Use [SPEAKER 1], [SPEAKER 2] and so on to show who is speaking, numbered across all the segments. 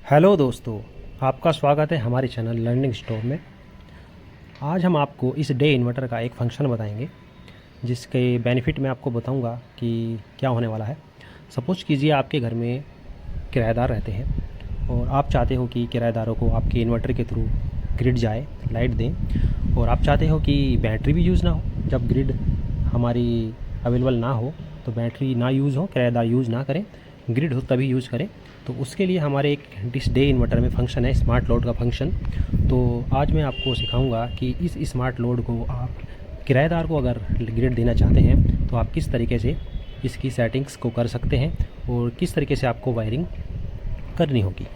[SPEAKER 1] Hello दोस्तों, आपका स्वागत है हमारे चैनल लर्निंग स्टोर में। आज हम आपको इस डे इन्वर्टर का एक फंक्शन बताएंगे जिसके बेनिफिट मैं आपको बताऊंगा कि क्या होने वाला है। सपोज़ कीजिए आपके घर में किराएदार रहते हैं और आप चाहते हो कि किराएदारों को आपके इन्वर्टर के थ्रू ग्रिड जाए, लाइट दें, और आप चाहते हो कि बैटरी भी यूज़ ना हो। जब ग्रिड हमारी अवेलेबल ना हो तो बैटरी ना यूज़ हो, किराएदार यूज़ ना करें, ग्रिड हो तभी यूज़ करें। तो उसके लिए हमारे एक डिस डे इन्वर्टर में फंक्शन है, स्मार्ट लोड का फंक्शन। तो आज मैं आपको सिखाऊंगा कि इस स्मार्ट लोड को आप किराएदार को अगर ग्रिड देना चाहते हैं तो आप किस तरीके से इसकी सेटिंग्स को कर सकते हैं और किस तरीके से आपको वायरिंग करनी होगी।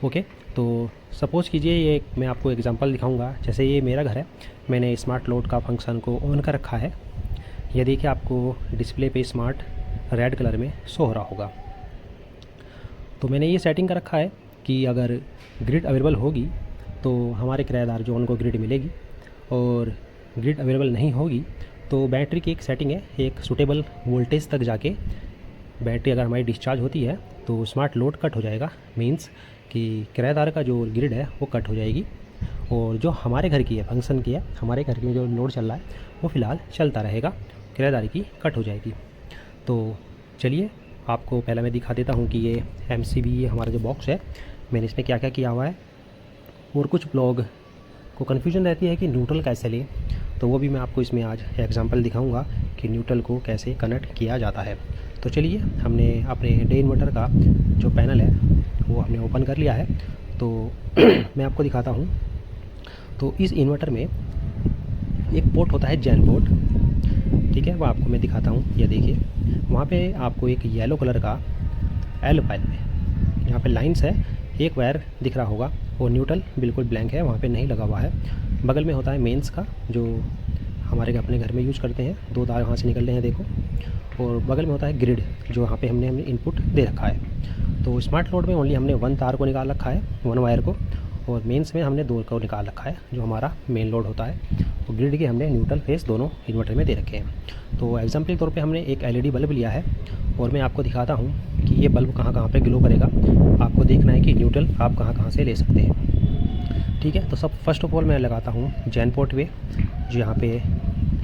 [SPEAKER 1] ओके, तो सपोज़ कीजिए ये मैं आपको एग्जांपल दिखाऊंगा। जैसे ये मेरा घर है, मैंने स्मार्ट लोड का फंक्शन को ऑन कर रखा है। ये देखिए आपको डिस्प्ले पे स्मार्ट रेड कलर में शो हो रहा होगा। तो मैंने ये सेटिंग कर रखा है कि अगर ग्रिड अवेलेबल होगी तो हमारे किराएदार जो उनको ग्रिड मिलेगी, और ग्रिड अवेलेबल नहीं होगी तो बैटरी की एक सेटिंग है, एक सूटेबल वोल्टेज तक जाके बैटरी अगर हमारी डिस्चार्ज होती है तो स्मार्ट लोड कट हो जाएगा। मींस कि किराएदार का जो ग्रिड है वो कट हो जाएगी, और जो हमारे घर की है, फंक्शन की है, हमारे घर में जो लोड चल रहा है वो फ़िलहाल चलता रहेगा, किराएदारी की कट हो जाएगी। तो चलिए आपको पहले मैं दिखा देता हूँ कि ये MCB हमारा जो बॉक्स है, मैंने इसमें क्या क्या किया हुआ है। और कुछ लोग को कन्फ्यूजन रहती है कि न्यूट्रल कैसे लें, तो वो भी मैं आपको इसमें आज एग्जांपल दिखाऊंगा कि न्यूट्रल को कैसे कनेक्ट किया जाता है। तो चलिए, हमने अपने डे इन्वर्टर का जो पैनल है वो हमने ओपन कर लिया है। तो मैं आपको दिखाता हूँ। तो इस इन्वर्टर में एक पोर्ट होता है, जैन पोर्ट, ठीक है, वो आपको मैं दिखाता हूँ। ये देखिए, वहाँ पे आपको एक येलो कलर का एल फाइल में यहाँ पे लाइंस है, एक वायर दिख रहा होगा, वो न्यूट्रल बिल्कुल ब्लैंक है, वहाँ पे नहीं लगा हुआ है। बगल में होता है मेंस का, जो हमारे अपने घर में यूज़ करते हैं, दो तार वहाँ से निकल रहे हैं देखो। और बगल में होता है ग्रिड, जो वहाँ पे हमने इनपुट दे रखा है। तो स्मार्ट लोड में ओनली हमने वन तार को निकाल रखा है, वन वायर को, और मेंस में हमने दो को निकाल रखा है, जो हमारा मेन लोड होता है। तो ग्रिड के हमने न्यूट्रल फेस दोनों इन्वर्टर में दे रखे हैं। तो एग्जाम्पल के तौर पे हमने एक LED बल्ब लिया है, और मैं आपको दिखाता हूँ कि ये बल्ब कहाँ कहाँ पे ग्लो करेगा। आपको देखना है कि न्यूट्रल आप कहाँ कहाँ से ले सकते हैं, ठीक है। तो सब फर्स्ट ऑफ ऑल मैं लगाता हूँ जैन पोर्ट पे, जो यहाँ पे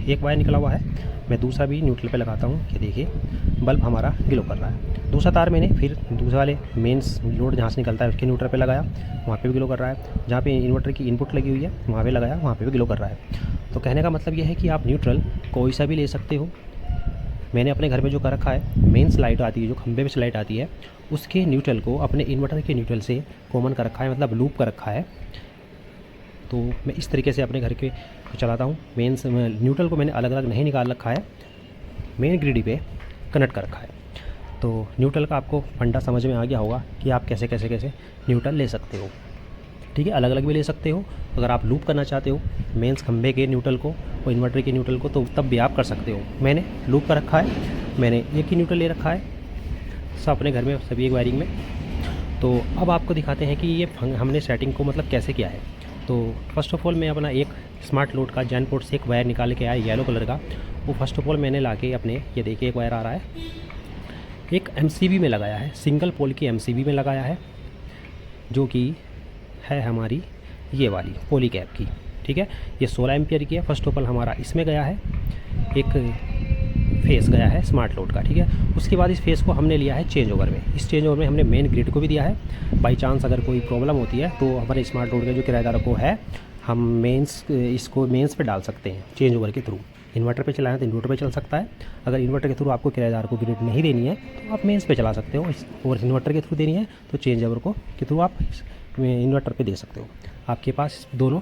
[SPEAKER 1] एक वायर निकला हुआ है, मैं दूसरा भी न्यूट्रल पे लगाता हूँ। ये देखिए बल्ब हमारा ग्लो कर रहा है। दूसरा तार मैंने फिर दूसरे वाले मेंस लोड जहाँ से निकलता है उसके न्यूट्रल पे लगाया, वहाँ पे भी ग्लो कर रहा है। जहाँ पे इन्वर्टर की इनपुट लगी हुई है वहाँ पे लगाया, वहाँ पे भी ग्लो कर रहा है। तो कहने का मतलब ये है कि आप न्यूट्रल कोई सा भी ले सकते हो। मैंने अपने घर में जो कर रखा है, मेंस लाइट आती है, जो खंबे में से लाइट आती है, उसके न्यूट्रल को अपने इन्वर्टर के न्यूट्रल से कॉमन कर रखा है, मतलब लूप कर रखा है। तो मैं इस तरीके से अपने घर के चलाता हूँ। मेंस न्यूट्रल को मैंने अलग अलग नहीं निकाल रखा है, मेन ग्रिड पे कनेक्ट कर रखा है। तो न्यूट्रल का आपको फंडा समझ में आ गया होगा कि आप कैसे कैसे कैसे न्यूट्रल ले सकते हो, ठीक है। अलग अलग भी ले सकते हो। अगर आप लूप करना चाहते हो मेंस खंबे के न्यूट्रल को और इन्वर्टर के न्यूट्रल को, तो तब भी आप कर सकते हो। मैंने लूप कर रखा है, मैंने एक ही न्यूट्रल ले रखा है, सब अपने घर में सभी एक वायरिंग में। तो अब आपको दिखाते हैं कि ये हमने सेटिंग को मतलब कैसे किया है। तो फर्स्ट ऑफ ऑल मैं अपना एक स्मार्ट लोड का जैन पोर्ट से एक वायर निकाल के आया येलो कलर का, वो फर्स्ट ऑफ ऑल मैंने ला के अपने, ये देखिए एक वायर आ रहा है, एक MCB में लगाया है, सिंगल पोल की MCB में लगाया है, जो कि है हमारी ये वाली पोली कैप की, ठीक है। ये 16 एम्पियर की है। फर्स्ट ऑफ ऑल हमारा इसमें गया है, एक फेस गया है स्मार्ट लोड का, ठीक है। उसके बाद इस फेस को हमने लिया है चेंज ओवर में। इस चेंज ओवर में हमने मेन ग्रिड को भी दिया है। बाई चांस अगर कोई प्रॉब्लम होती है तो हमारे स्मार्ट लोड के जो किराएदारों को है, हम मेंस इसको मेंस पे डाल सकते हैं चेंज ओवर के थ्रू। इन्वर्टर पे चलाना है तो इन्वर्टर पे चल सकता है। अगर इन्वर्टर के थ्रू आपको किराएदार को ग्रिड नहीं देनी है तो आप मेंस पे चला सकते हो, और इन्वर्टर के थ्रू देनी है तो चेंज ओवर को के थ्रू आप इन्वर्टर पे दे सकते हो। आपके पास दोनों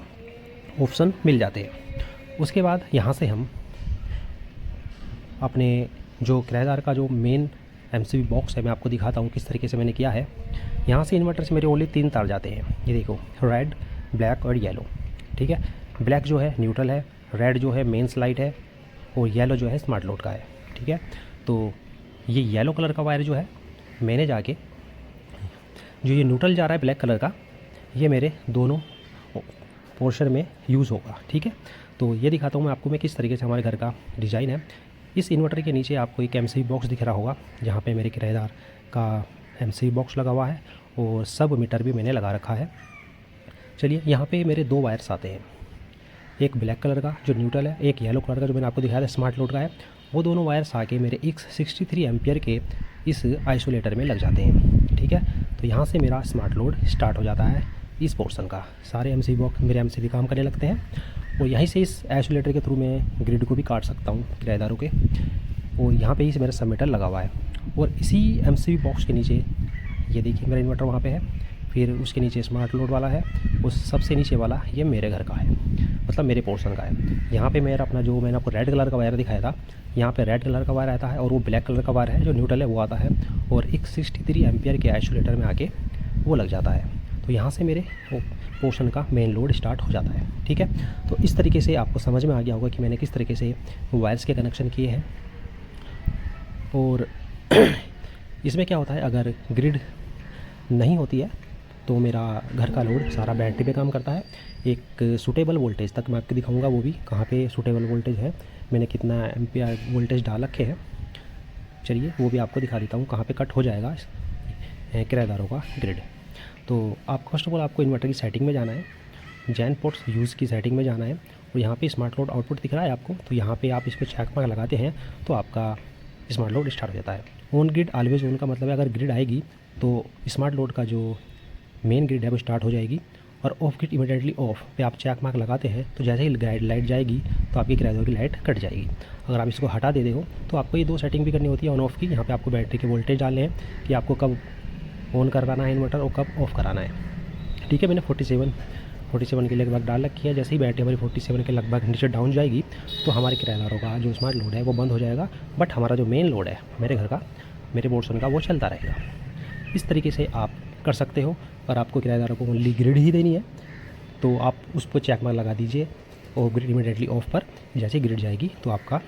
[SPEAKER 1] ऑप्शन मिल जाते हैं। उसके बाद यहाँ से हम अपने जो किराएदार का जो मेन MCB बॉक्स है, मैं आपको दिखाता हूँ किस तरीके से मैंने किया है। यहाँ से इन्वर्टर से मेरे ओनली 3 तार जाते हैं, ये देखो, रेड, ब्लैक और येलो, ठीक है। ब्लैक जो है न्यूट्रल है, रेड जो है मेंस लाइट है, और येलो जो है स्मार्ट लोड का है, ठीक है। तो ये येलो कलर का वायर जो है, मैंने जाके जो ये न्यूट्रल जा रहा है ब्लैक कलर का, ये मेरे दोनों पोर्शन में यूज़ होगा, ठीक है। तो ये दिखाता हूँ मैं आपको, मैं किस तरीके से हमारे घर का डिज़ाइन है। इस इन्वर्टर के नीचे आपको एक MCB बॉक्स दिख रहा होगा, जहाँ पे मेरे किराएदार का MCB बॉक्स लगा हुआ है, और सब मीटर भी मैंने लगा रखा है। चलिए, यहाँ पे मेरे 2 वायर्स आते हैं, एक ब्लैक कलर का जो न्यूट्रल है, एक येलो कलर का जो मैंने आपको दिखाया था स्मार्ट लोड का है। वो दोनों वायर्स आके मेरे एक 63 एम्पियर के इस आइसोलेटर में लग जाते हैं। ठीक है, तो यहाँ से मेरा स्मार्ट लोड स्टार्ट हो जाता है इस पोर्शन का। सारे एमसीबी बॉक्स मेरे एमसीबी काम करने लगते हैं और यहीं से इस आइसोलेटर के थ्रू मैं ग्रिड को भी काट सकता हूँ किराएदारों के। और यहाँ पे ही मेरा सबमीटर लगा हुआ है और इसी एमसीबी बॉक्स के नीचे ये देखिए मेरा इन्वर्टर वहाँ पे है, फिर उसके नीचे स्मार्ट लोड वाला है, उस सबसे नीचे वाला ये मेरे घर का है, मतलब मेरे पोर्शन का है। यहाँ पे मेरा अपना जो मैंने आपको रेड कलर का वायर दिखाया था, यहाँ पे रेड कलर का वायर आता है और वो ब्लैक कलर का वायर है जो न्यूट्रल है वो आता है और एक 63 एम्पियर के आइसोलेटर में आके वो लग जाता है। तो यहाँ से मेरे पोर्शन का मेन लोड स्टार्ट हो जाता है। ठीक है, तो इस तरीके से आपको समझ में आ गया होगा कि मैंने किस तरीके से वायर्स के कनेक्शन किए हैं। और इसमें क्या होता है, अगर ग्रिड नहीं होती है तो मेरा घर का लोड सारा बैटरी पे काम करता है। एक सूटेबल वोल्टेज तक मैं आपको दिखाऊंगा, वो भी कहाँ पे सूटेबल वोल्टेज है, मैंने कितना एम्पियर वोल्टेज डाल रखे हैं। चलिए वो भी आपको दिखा देता हूँ कहाँ पे कट हो जाएगा किराएदारों का ग्रिड। तो आप फर्स्ट ऑफ ऑल आपको इन्वर्टर की सेटिंग में जाना है, जैन पोर्ट्स यूज़ की सेटिंग में जाना है और यहाँ पे स्मार्ट लोड आउटपुट दिख रहा है आपको, तो यहाँ पे आप इस पर चेक मार्क लगाते हैं तो आपका स्मार्ट लोड स्टार्ट हो जाता है। ऑन ग्रिड ऑलवेज ऑन का मतलब है अगर ग्रिड आएगी तो स्मार्ट लोड का जो मेन ग्रिड है वो स्टार्ट हो जाएगी और ऑफ ग्रिड इमीडिएटली ऑफ पे आप चेक मार्क लगाते हैं तो जैसे ही लाइट जाएगी तो आपकी किराएदार की लाइट कट जाएगी। अगर आप इसको हटा देते हो तो आपको ये 2 सेटिंग भी करनी होती है ऑन ऑफ की। यहाँ पे आपको बैटरी के वोल्टेज डालने हैं कि आपको कब ऑन कराना है इन्वर्टर और कब ऑफ़ कराना है। ठीक है, मैंने 47 के लगभग डाल रखी है। जैसे ही बैटरी हमारी 47 के लगभग नीचे डाउन जाएगी तो हमारे किराएदारों का जो स्मार्ट लोड है वो बंद हो जाएगा, बट हमारा जो मेन लोड है मेरे घर का, मेरे पोर्शन का, वो चलता रहेगा। इस तरीके से आप कर सकते हो। और आपको किराएदारों को ओनली ग्रिड ही देनी है तो आप उस पर चेक मार्क लगा दीजिए और ग्रिड इमीडिएटली ऑफ पर जैसे ही ग्रिड जाएगी तो आपका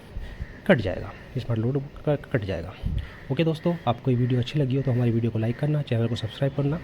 [SPEAKER 1] कट जाएगा, स्मार्ट लोड कट जाएगा। ओके दोस्तों, आपको ये वीडियो अच्छी लगी हो तो हमारी वीडियो को लाइक करना, चैनल को सब्सक्राइब करना।